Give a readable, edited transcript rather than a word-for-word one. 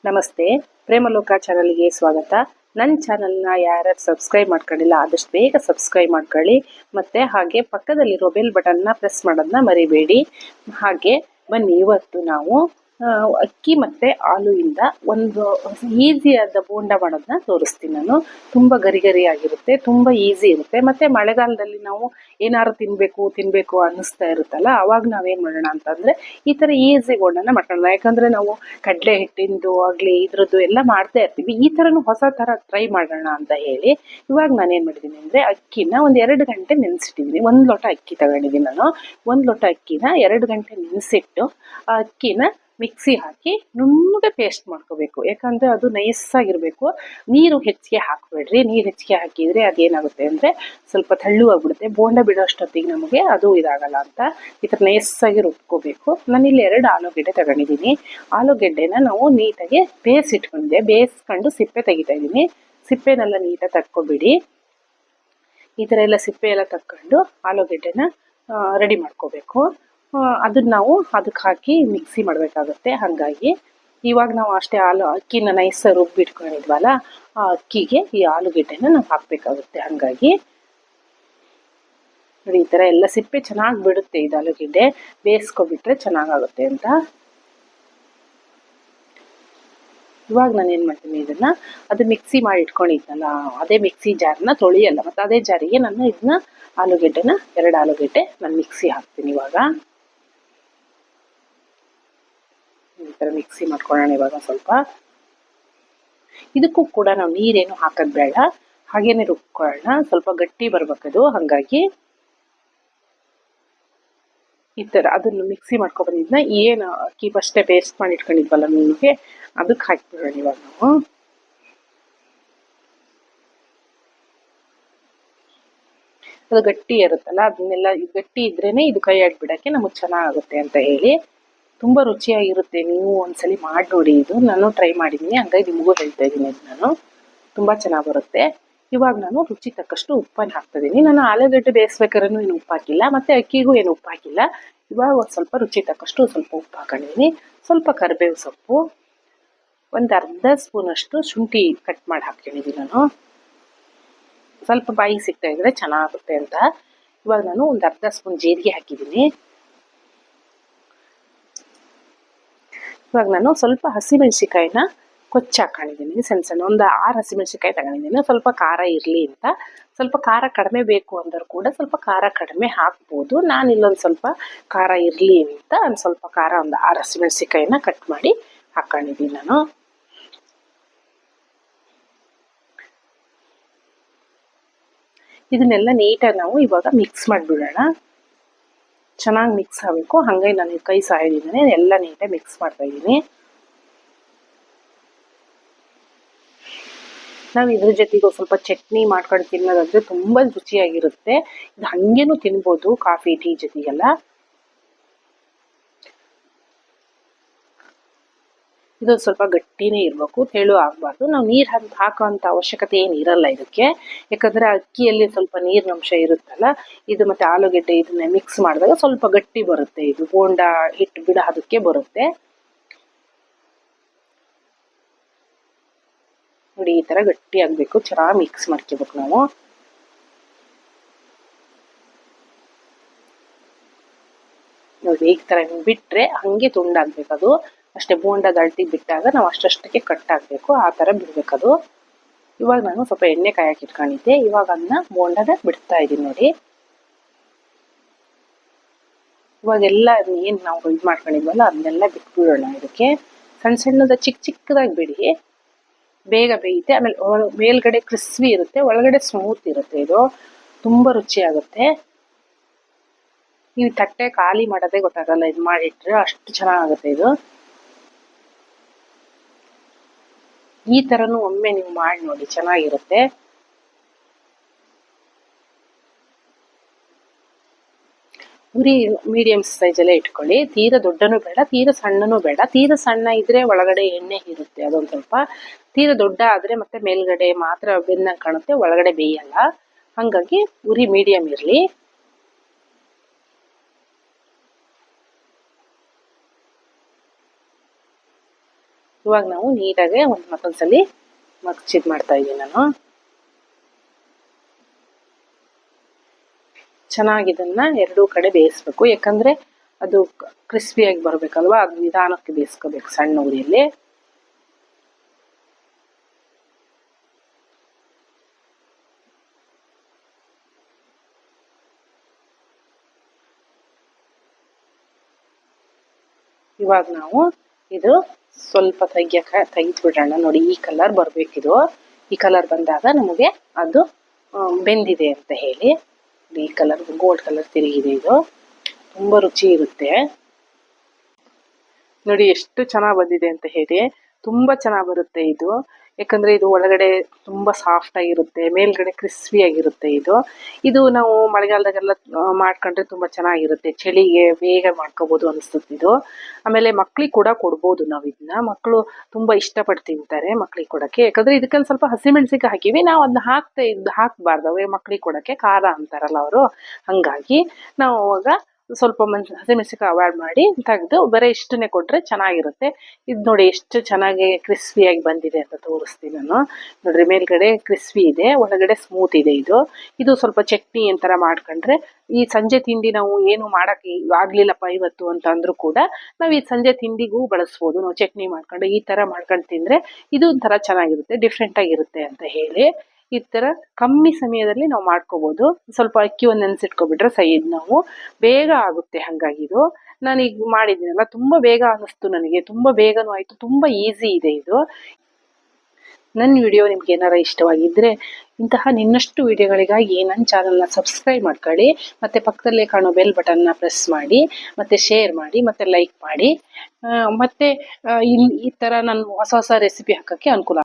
ನಮಸ್ತೆ, ಪ್ರೇಮಲೋಕ ಚಾನಲ್ಗೆ ಸ್ವಾಗತ. ನನ್ನ ಚಾನಲ್ನ ಯಾರು ಸಬ್ಸ್ಕ್ರೈಬ್ ಮಾಡ್ಕೊಂಡಿಲ್ಲ ಆದಷ್ಟು ಬೇಗ ಸಬ್ಸ್ಕ್ರೈಬ್ ಮಾಡ್ಕೊಳ್ಳಿ. ಮತ್ತು ಹಾಗೆ ಪಕ್ಕದಲ್ಲಿರೋ ಬೆಲ್ ಬಟನ್ನ ಪ್ರೆಸ್ ಮಾಡೋದನ್ನ ಮರಿಬೇಡಿ. ಹಾಗೆ ಬನ್ನಿ, ಇವತ್ತು ನಾವು ಅಕ್ಕಿ ಮತ್ತು ಹಾಲುವಿಂದ ಒಂದು ಈಸಿಯಾದ ಬೋಂಡ ಮಾಡೋದನ್ನ ತೋರಿಸ್ತೀನಿ ನಾನು. ತುಂಬ ಗರಿ ಆಗಿರುತ್ತೆ, ತುಂಬ ಈಸಿ ಇರುತ್ತೆ. ಮತ್ತು ಮಳೆಗಾಲದಲ್ಲಿ ನಾವು ಏನಾದ್ರು ತಿನ್ನಬೇಕು ಅನ್ನಿಸ್ತಾ ಇರುತ್ತಲ್ಲ, ಅವಾಗ ನಾವೇನು ಮಾಡೋಣ ಅಂತಂದರೆ ಈ ಥರ ಈಸಿ ಬೋಂಡನ ಮಾಡ್ಕೊಳ್ಳೋಣ. ಯಾಕಂದರೆ ನಾವು ಕಡಲೆ ಹಿಟ್ಟಿಂದು ಆಗಲಿ ಇದ್ರದ್ದು ಎಲ್ಲ ಮಾಡ್ತಾ ಇರ್ತೀವಿ. ಈ ಥರನೂ ಹೊಸ ಥರ ಟ್ರೈ ಮಾಡೋಣ ಅಂತ ಹೇಳಿ ಇವಾಗ ನಾನೇನು ಮಾಡಿದ್ದೀನಿ ಅಂದರೆ ಅಕ್ಕಿನ ಒಂದು 2 ಗಂಟೆ ನೆನೆಸಿಟ್ಟಿದ್ದೀನಿ. 1 ಲೋಟ ಅಕ್ಕಿ ತಗೊಂಡಿದ್ದೀನಿ ನಾನು. 1 ಲೋಟ ಅಕ್ಕಿನ 2 ಗಂಟೆ ನೆನೆಸಿಟ್ಟು ಆ ಅಕ್ಕಿನ ಮಿಕ್ಸಿ ಹಾಕಿ ನುಣ್ಣಗೆ ಪೇಸ್ಟ್ ಮಾಡ್ಕೋಬೇಕು. ಯಾಕಂದರೆ ಅದು ನೈಸಾಗಿರಬೇಕು. ನೀರು ಹೆಚ್ಚಿಗೆ ಹಾಕಬೇಡ್ರಿ. ನೀರು ಹೆಚ್ಚಿಗೆ ಹಾಕಿದರೆ ಅದೇನಾಗುತ್ತೆ ಅಂದರೆ ಸ್ವಲ್ಪ ತೆಳ್ಳುವಾಗ್ಬಿಡುತ್ತೆ. ಬೋಂಡ ಬಿಡೋಷ್ಟೊತ್ತಿಗೆ ನಮಗೆ ಅದು ಇದಾಗಲ್ಲ ಅಂತ ಈ ಥರ ನೈಸಾಗಿ ರುಬ್ಕೋಬೇಕು. ನಾನಿಲ್ಲಿ 2 ಆಲೂಗೆಡ್ಡೆ ತಗೊಂಡಿದ್ದೀನಿ. ಆಲೂಗೆಡ್ಡೆನ ನಾವು ನೀಟಾಗಿ ಬೇಯಿಸಿಟ್ಕೊಂಡಿದ್ದೆ. ಬೇಯಿಸ್ಕೊಂಡು ಸಿಪ್ಪೆ ತೆಗಿತಾ ಇದ್ದೀನಿ. ಸಿಪ್ಪೆನೆಲ್ಲ ನೀಟಾಗಿ ತಕ್ಕೊಬಿಡಿ. ಈ ಥರ ಎಲ್ಲ ಸಿಪ್ಪೆ ಎಲ್ಲ ತಕ್ಕೊಂಡು ಆಲೂಗೆಡ್ಡೆನ ರೆಡಿ ಮಾಡ್ಕೋಬೇಕು. ಅದನ್ನ ನಾವು ಅದಕ್ಕೆ ಹಾಕಿ ಮಿಕ್ಸಿ ಮಾಡಬೇಕಾಗುತ್ತೆ. ಹಾಗಾಗಿ ಇವಾಗ ನಾವು ಅಷ್ಟೇ ಅಕ್ಕಿನ ನೈಸಾಗಿ ರುಬ್ಬಿಟ್ಕೊಂಡಿದ್ವಲ್ಲ, ಆ ಅಕ್ಕಿಗೆ ಈ ಆಲೂಗೆಡ್ಡೆನ ನಾವು ಹಾಕಬೇಕಾಗುತ್ತೆ. ಹಾಗಾಗಿ ನೋಡಿ, ಈ ಥರ ಎಲ್ಲ ಸಿಪ್ಪೆ ಚೆನ್ನಾಗಿ ಬಿಡುತ್ತೆ. ಇದು ಆಲೂಗೆಡ್ಡೆ ಬೇಯಿಸ್ಕೊಬಿಟ್ರೆ ಚೆನ್ನಾಗಾಗುತ್ತೆ ಅಂತ. ಇವಾಗ ನಾನು ಏನು ಮಾಡ್ತೀನಿ, ಅದು ಮಿಕ್ಸಿ ಮಾಡಿ ಇಟ್ಕೊಂಡಿದ್ನಲ್ಲ, ಅದೇ ಮಿಕ್ಸಿ ಜಾರನ್ನ ತೊಳಿಯಲ್ಲ, ಮತ್ತು ಅದೇ ಜಾರಿಗೆ ನಾನು ಇದನ್ನ ಆಲೂಗೆಡ್ಡೆನ 2 ಆಲೂಗೆಡ್ಡೆ ನಾನು ಮಿಕ್ಸಿ ಹಾಕ್ತೀನಿ. ಇವಾಗ ಈ ಥರ ಮಿಕ್ಸಿ ಮಾಡ್ಕೊಳ್ಳೋಣ. ಇವಾಗ ಸ್ವಲ್ಪ ಇದಕ್ಕೂ ಕೂಡ ನಾವು ನೀರೇನು ಹಾಕೋದು ಬೇಡ, ಹಾಗೇನೆ ರುಬ್ಕೊಳ್ಳೋಣ. ಸ್ವಲ್ಪ ಗಟ್ಟಿ ಬರ್ಬೇಕದು. ಹಾಗಾಗಿ ಈ ಥರ ಅದನ್ನು ಮಿಕ್ಸಿ ಮಾಡ್ಕೊಬಂದಿದ್ನ ಏನು ಅಕ್ಕಿ ಫಸ್ಟೇ ಪೇಸ್ಟ್ ಮಾಡಿ ಇಟ್ಕೊಂಡಿದ್ವಲ್ಲ ನಿಮಗೆ, ಅದಕ್ಕೆ ಹಾಕಿಬಿಡೋಣ ಇವಾಗ ನಾವು. ಅದು ಗಟ್ಟಿ ಇರುತ್ತಲ್ಲ, ಅದನ್ನೆಲ್ಲ ಗಟ್ಟಿ ಇದ್ರೇನೆ ಇದು ಕೈ ಆಡ್ಬಿಡಕ್ಕೆ ನಮಗೆ ಚೆನ್ನಾಗುತ್ತೆ ಅಂತ ಹೇಳಿ. ತುಂಬ ರುಚಿಯಾಗಿರುತ್ತೆ. ನೀವು ಒಂದ್ಸಲಿ ಮಾಡಿ ನೋಡಿ. ಇದು ನಾನು ಟ್ರೈ ಮಾಡಿದ್ದೀನಿ, ಹಂಗಾಗಿ ನಿಮಗೂ ಹೇಳ್ತಾ ಇದ್ದೀನಿ. ಇದು ನಾನು ತುಂಬ ಚೆನ್ನಾಗಿ ಬರುತ್ತೆ. ಇವಾಗ ನಾನು ರುಚಿ ತಕ್ಕಷ್ಟು ಉಪ್ಪನ್ನು ಹಾಕ್ತಿದ್ದೀನಿ. ನಾನು ಆಲೂಗಡ್ಡೆ ಬೇಯಿಸ್ಬೇಕಾದ್ರೂ ಏನು ಉಪ್ಪು ಹಾಕಿಲ್ಲ, ಮತ್ತು ಅಕ್ಕಿಗೂ ಏನು ಉಪ್ಪು ಹಾಕಿಲ್ಲ. ಇವಾಗ ಒಂದು ಸ್ವಲ್ಪ ರುಚಿ ತಕ್ಕಷ್ಟು ಸ್ವಲ್ಪ ಉಪ್ಪು ಹಾಕೊಂಡಿದ್ದೀನಿ. ಸ್ವಲ್ಪ ಕರಿಬೇವು ಸೊಪ್ಪು, ಒಂದು ಅರ್ಧ ಸ್ಪೂನಷ್ಟು ಶುಂಠಿ ಕಟ್ ಮಾಡಿ ಹಾಕ್ಕೊಂಡಿದ್ದೀನಿ ನಾನು. ಸ್ವಲ್ಪ ಬಾಯಿಗೆ ಸಿಗ್ತಾ ಇದ್ರೆ ಚೆನ್ನಾಗುತ್ತೆ ಅಂತ. ಇವಾಗ ನಾನು ಒಂದು ಅರ್ಧ ಸ್ಪೂನ್ ಜೀರಿಗೆ ಹಾಕಿದ್ದೀನಿ. ಇವಾಗ ನಾನು ಸ್ವಲ್ಪ ಹಸಿಮೆಣ್ಸಿಕಾಯಿನ ಕೊಚ್ಚಿ ಹಾಕೊಂಡಿದ್ದೀನಿ. ಸಣ್ಣ ಒಂದು 6 ಹಸಿಮೆಣ್ಸಿಕಾಯಿ ತಗೊಂಡಿದ್ದೀನಿ. ಸ್ವಲ್ಪ ಖಾರ ಇರಲಿ ಅಂತ. ಸ್ವಲ್ಪ ಖಾರ ಕಡಿಮೆ ಬೇಕು ಅಂದರೂ ಕೂಡ ಸ್ವಲ್ಪ ಖಾರ ಕಡಿಮೆ ಹಾಕ್ಬೋದು. ನಾನು ಇಲ್ಲೊಂದು ಸ್ವಲ್ಪ ಖಾರ ಇರಲಿ ಅಂತ ಒಂದು ಸ್ವಲ್ಪ ಖಾರ ಒಂದು 6 ಹಸಿಮೆಣ್ಸಿಕಾಯಿನ ಕಟ್ ಮಾಡಿ ಹಾಕೊಂಡಿದ್ದೀನಿ ನಾನು. ಇದನ್ನೆಲ್ಲ ನೀಟಾಗಿ ನಾವು ಇವಾಗ ಮಿಕ್ಸ್ ಮಾಡಿಬಿಡೋಣ. ಚೆನ್ನಾಗಿ ಮಿಕ್ಸ್ ಆಗಬೇಕು. ಹಾಗಾಗಿ ನಾನು ಕೈ ಸಹಾಯದಿಂದನೇ ಎಲ್ಲ ನೀಟಾಗಿ ಮಿಕ್ಸ್ ಮಾಡ್ತಾ ಇದ್ದೀನಿ. ನಾವು ಇದ್ರ ಜೊತೆಗೆ ಸ್ವಲ್ಪ ಚಟ್ನಿ ಮಾಡ್ಕೊಂಡು ತಿನ್ನೋದಾದ್ರೆ ತುಂಬ ರುಚಿಯಾಗಿರುತ್ತೆ. ಇದು ಹಂಗೇನು ತಿನ್ಬೋದು, ಕಾಫಿ ಟೀ ಜೊತೆಗೆಲ್ಲ. ಇದು ಸ್ವಲ್ಪ ಗಟ್ಟಿನೇ ಇರಬೇಕು, ತೆಳು ಆಗಬಾರ್ದು. ನಾವು ನೀರು ಹಾಕೋಂಥ ಅವಶ್ಯಕತೆ ಏನು ಇರಲ್ಲ ಇದಕ್ಕೆ. ಯಾಕಂದರೆ ಅಕ್ಕಿಯಲ್ಲಿ ಸ್ವಲ್ಪ ನೀರಿನಂಶ ಇರುತ್ತಲ್ಲ, ಇದು ಮತ್ತು ಆಲೂಗೆಡ್ಡೆ ಇದನ್ನ ಮಿಕ್ಸ್ ಮಾಡಿದಾಗ ಸ್ವಲ್ಪ ಗಟ್ಟಿ ಬರುತ್ತೆ. ಇದು ಬೋಂಡ ಹಿಟ್ಟು ಬಿಡ ಅದಕ್ಕೆ ಬರುತ್ತೆ ನೋಡಿ. ಈ ಥರ ಗಟ್ಟಿ ಆಗಬೇಕು. ಚೆನ್ನಾಗಿ ಮಿಕ್ಸ್ ಮಾಡ್ಕೋಬೇಕು ನಾವು. ನೋಡಿ, ಈ ಥರ ಬಿಟ್ಟರೆ ಹಾಗೆ ತುಂಡಾಗಬೇಕು ಅದು. ಅಷ್ಟೇ ಬೋಂಡದ ಅಳತೆಗೆ ಬಿಟ್ಟಾಗ ನಾವು ಅಷ್ಟಕ್ಕೆ ಕಟ್ ಆಗಬೇಕು, ಆ ಥರ ಬಿಡಬೇಕದು. ಇವಾಗ ನಾನು ಸ್ವಲ್ಪ ಎಣ್ಣೆ ಕಾಯಕ್ಕೆ ಇಟ್ಕೊಂಡಿದ್ದೆ. ಇವಾಗ ಅದನ್ನ ಬೋಂಡನ ಬಿಡ್ತಾ ಇದ್ದೀನಿ ನೋಡಿ. ಇವಾಗೆಲ್ಲ ಏನು ನಾವು ಇದು ಮಾಡ್ಕೊಂಡಿದ್ವಲ್ಲ ಅದನ್ನೆಲ್ಲ ಬಿಟ್ಬಿಡೋಣ. ಇದಕ್ಕೆ ಸಣ್ಣದ ಚಿಕ್ಕದಾಗಿ ಬಿಡಿ, ಬೇಗ ಬೇಯುತ್ತೆ. ಆಮೇಲೆ ಮೇಲ್ಗಡೆ ಕ್ರಿಸ್ಪಿ ಇರುತ್ತೆ, ಒಳಗಡೆ ಸ್ಮೂತ್ ಇರುತ್ತೆ. ಇದು ತುಂಬ ರುಚಿಯಾಗುತ್ತೆ. ನೀವು ತಟ್ಟೆ ಖಾಲಿ ಮಾಡೋದೇ ಗೊತ್ತಾಗಲ್ಲ, ಇದು ಮಾಡಿಟ್ರೆ ಅಷ್ಟು ಚೆನ್ನಾಗುತ್ತೆ ಇದು. ಈ ಥರನೂ ಒಮ್ಮೆ ನೀವು ಮಾಡಿ ನೋಡಿ, ಚೆನ್ನಾಗಿರುತ್ತೆ. ಉರಿ ಮೀಡಿಯಂ ಸೈಜಲ್ಲೇ ಇಟ್ಕೊಳ್ಳಿ. ತೀರ ದೊಡ್ಡನೂ ಬೇಡ, ತೀರ ಸಣ್ಣನೂ ಬೇಡ. ತೀರ ಸಣ್ಣ ಇದ್ರೆ ಒಳಗಡೆ ಎಣ್ಣೆ ಇರುತ್ತೆ ಅದೊಂದು ಸ್ವಲ್ಪ. ತೀರ ದೊಡ್ಡ ಆದರೆ ಮತ್ತೆ ಮೇಲ್ಗಡೆ ಮಾತ್ರ ಬೆಂದಂಗೆ ಕಾಣುತ್ತೆ, ಒಳಗಡೆ ಬೇಯಲ್ಲ. ಹಾಗಾಗಿ ಉರಿ ಮೀಡಿಯಂ ಇರಲಿ. ಇವಾಗ ನಾವು ನೀಟಾಗಿ ಮತ್ತೊಂದ್ಸಲಿ ಮಗ್ಚಿದ್ ಮಾಡ್ತಾ ಇದ್ದೀನಿ ನಾನು. ಚೆನ್ನಾಗಿ ಇದನ್ನ ಎರಡೂ ಕಡೆ ಬೇಯಿಸ್ಬೇಕು, ಯಾಕಂದ್ರೆ ಅದು ಕ್ರಿಸ್ಪಿಯಾಗಿ ಬರ್ಬೇಕಲ್ವಾ, ಅದು ನಿಧಾನಕ್ಕೆ ಬೇಯಿಸ್ಕೋಬೇಕು ಸಣ್ಣ ಉರಿಯಲ್ಲಿ. ಇವಾಗ ನಾವು ಇದು ಸ್ವಲ್ಪ ತೆಗಿದ್ಬಿಡೋಣ. ನೋಡಿ ಈ ಕಲರ್ ಬರ್ಬೇಕಿದು. ಈ ಕಲರ್ ಬಂದಾಗ ನಮಗೆ ಅದು ಬೆಂದಿದೆ ಅಂತ ಹೇಳಿ. ಈ ಕಲರ್ ಗೋಲ್ಡ್ ಕಲರ್ ತಿರುಗಿದೆ. ಇದು ತುಂಬಾ ರುಚಿ ಇರುತ್ತೆ. ನೋಡಿ ಎಷ್ಟು ಚೆನ್ನಾಗಿ ಬಂದಿದೆ ಅಂತ ಹೇಳಿ. ತುಂಬಾ ಚೆನ್ನಾಗಿ ಬರುತ್ತೆ ಇದು, ಯಾಕಂದ್ರೆ ಇದು ಒಳಗಡೆ ತುಂಬಾ ಸಾಫ್ಟ್ ಆಗಿರುತ್ತೆ, ಮೇಲ್ಗಡೆ ಕ್ರಿಸ್ಪಿ ಆಗಿರುತ್ತೆ. ಇದು ನಾವು ಮಳೆಗಾಲದಾಗೆಲ್ಲ ಮಾಡ್ಕೊಂಡ್ರೆ ತುಂಬಾ ಚೆನ್ನಾಗಿರುತ್ತೆ. ಚಳಿಗೆ ಬೇಗ ಮಾಡ್ಕೋಬಹುದು ಅನಿಸುತ್ತೆ ಇದು. ಆಮೇಲೆ ಮಕ್ಳಿಗೆ ಕೂಡ ಕೊಡ್ಬೋದು ನಾವು ಇದನ್ನ. ಮಕ್ಕಳು ತುಂಬಾ ಇಷ್ಟಪಟ್ಟು ತಿಂತಾರೆ ಮಕ್ಳಿಗೆ ಕೊಡಕ್ಕೆ. ಯಾಕಂದ್ರೆ ಇದಕ್ಕೊಂದು ಸ್ವಲ್ಪ ಹಸಿಮೆಣಸಿಗೆ ಹಾಕಿವಿ, ನಾವು ಅದನ್ನ ಹಾಕ್ಬಾರ್ದು ಮಕ್ಳಿಗೆ ಕೊಡಕ್ಕೆ, ಖಾರ ಅಂತಾರಲ್ಲ ಅವರು. ಹಂಗಾಗಿ ನಾವು ಅವಾಗ ಸ್ವಲ್ಪ ಹಸಿಮೆಣಸಿನಕಾಯಿ ಅವಾಯ್ಡ್ ಮಾಡಿ ತೆಗೆದು ಬರೀ ಇಷ್ಟನ್ನೇ ಕೊಟ್ರೆ ಚೆನ್ನಾಗಿರುತ್ತೆ. ಇದು ನೋಡಿ ಎಷ್ಟು ಚೆನ್ನಾಗಿ ಕ್ರಿಸ್ಪಿಯಾಗಿ ಬಂದಿದೆ ಅಂತ ತೋರಿಸ್ತೀನಿ ನಾನು. ನೋಡ್ರಿ ಮೇಲ್ಗಡೆ ಕ್ರಿಸ್ಪಿ ಇದೆ, ಒಳಗಡೆ ಸ್ಮೂತ್ ಇದೆ. ಇದು ಸ್ವಲ್ಪ ಚಟ್ನಿ ಅಂತರ ಮಾಡ್ಕೊಂಡ್ರೆ, ಈ ಸಂಜೆ ತಿಂಡಿ ನಾವು ಏನು ಮಾಡಕ್ಕೆ ಆಗ್ಲಿಲ್ಲಪ್ಪ ಇವತ್ತು ಅಂತ ಅಂದ್ರೂ ಕೂಡ ನಾವು ಈ ಸಂಜೆ ತಿಂಡಿಗೂ ಬಳಸ್ಬೋದು. ನಾವು ಚಟ್ನಿ ಮಾಡ್ಕೊಂಡು ಈ ತರ ಮಾಡ್ಕೊಂಡು ತಿಂದ್ರೆ ಇದು ಒಂಥರ ಚೆನ್ನಾಗಿರುತ್ತೆ, ಡಿಫ್ರೆಂಟ್ ಆಗಿರುತ್ತೆ ಅಂತ ಹೇಳಿ. ಈ ತರ ಕಮ್ಮಿ ಸಮಯದಲ್ಲಿ ನಾವು ಮಾಡ್ಕೋಬಹುದು. ಸ್ವಲ್ಪ ಅಕ್ಕಿ ಒಂದು ನೆನೆಸಿಟ್ಕೊಬಿಟ್ರೆ ನಾವು ಬೇಗ ಆಗುತ್ತೆ. ಹಂಗಾಗಿ ನಾನೀಗ ಮಾಡಿದ್ದೀನಲ್ಲ, ತುಂಬಾ ಬೇಗ ಅನ್ನಿಸ್ತು ನನಗೆ, ತುಂಬಾ ಬೇಗನೂ ಆಯ್ತು, ತುಂಬಾ ಈಸಿ ಇದೆ ಇದು. ನನ್ನ ವಿಡಿಯೋ ನಿಮ್ಗೆ ಏನಾರ ಇಷ್ಟವಾಗಿದ್ರೆ ಇಂತಹ ಇನ್ನಷ್ಟು ವಿಡಿಯೋಗಳಿಗಾಗಿ ನನ್ನ ಚಾನಲ್ನ ಸಬ್ಸ್ಕ್ರೈಬ್ ಮಾಡ್ಕೊಳ್ಳಿ, ಮತ್ತೆ ಪಕ್ಕದಲ್ಲೇ ಕಾಣೋ ಬೆಲ್ ಬಟನ್ನ ಪ್ರೆಸ್ ಮಾಡಿ, ಮತ್ತೆ ಶೇರ್ ಮಾಡಿ, ಮತ್ತೆ ಲೈಕ್ ಮಾಡಿ. ಮತ್ತೆ ಈ ತರ ನಾನು ಹೊಸ ರೆಸಿಪಿ ಹಾಕಕ್ಕೆ ಅನುಕೂಲ.